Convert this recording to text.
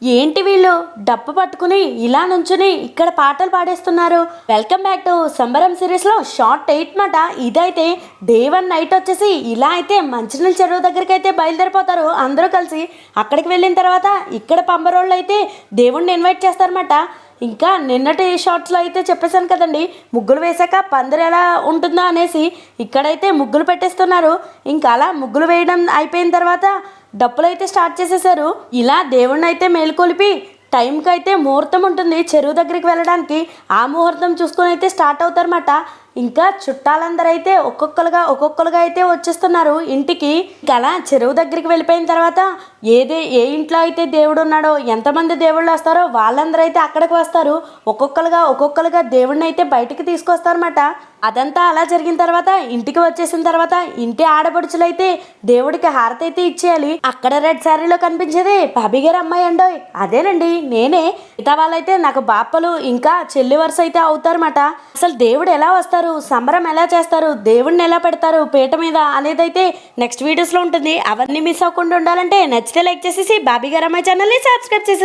ఏంటి వీళ్ళు డప్పు పట్టుకుని ఇలా నుంచుని ఇక్కడ పాటలు పాడేస్తున్నారు. వెల్కమ్ బ్యాక్ టు సంబరం సిరీస్ లో షార్ట్ 8 మాట. ఇదైతే డే 1 నైట్ వచ్చేసి ఇలా అయితే మంచినీళ్ళ చెరువు దగ్గరికి అయితే బయలుదేరిపోతారు అందరూ కలిసి. అక్కడికి వెళ్ళిన తర్వాత ఇక్కడ పంబరోళ్ళు అయితే దేవుణ్ణి ఇన్వైట్ చేస్తారన్నమాట. ఇంకా నిన్నటి షార్ట్స్లో అయితే చెప్పేశాను కదండి, ముగ్గులు వేసాక పందిరి ఎలా ఉంటుందో అనేసి. ఇక్కడైతే ముగ్గులు పెట్టేస్తున్నారు. ఇంకా అలా ముగ్గులు వేయడం అయిపోయిన తర్వాత డప్పులు అయితే స్టార్ట్ చేసేసారు. ఇలా దేవుణ్ణి అయితే మేలుకొలిపి టైంకి అయితే ముహూర్తం ఉంటుంది చెరువు దగ్గరికి వెళ్ళడానికి. ఆ ముహూర్తం చూసుకొని అయితే స్టార్ట్ అవుతారన్నమాట. ఇంకా చుట్టాలందరూ అయితే ఒక్కొక్కరుగా అయితే వచ్చేస్తున్నారు ఇంటికి. అలా చెరువు దగ్గరికి వెళ్ళిపోయిన తర్వాత ఏ ఇంట్లో అయితే దేవుడు ఉన్నాడో, ఎంతమంది దేవుళ్ళు వస్తారో వాళ్ళందరూ అయితే అక్కడికి వస్తారు. ఒక్కొక్కరుగా దేవుడిని అయితే బయటికి తీసుకొస్తారన్నమాట. అదంతా అలా జరిగిన తర్వాత ఇంటికి వచ్చేసిన తర్వాత ఇంటి ఆడపడుచులు అయితే దేవుడికి హారతి అయితే ఇచ్చేయాలి. అక్కడ రెడ్ శారీలో కనిపించేది బాబీ గారి అమ్మాయి అండోయ్, అదేనండి నేనే. మిగతా వాళ్ళైతే నాకు బాప్పలు ఇంకా చెల్లి వరుస అయితే అవుతారన్నమాట. అసలు దేవుడు ఎలా వస్తారు, సంబరం ఎలా చేస్తారు, దేవుడిని ఎలా పెడతారు పీట మీద అనేది అయితే నెక్స్ట్ వీడియోస్లో ఉంటుంది. అవన్నీ మిస్ అవ్వకుండా ఉండాలంటే నచ్చితే లైక్ చేసేసి బాబీ గారి అమ్మాయి ఛానల్ని సబ్స్క్రైబ్ చేసేసి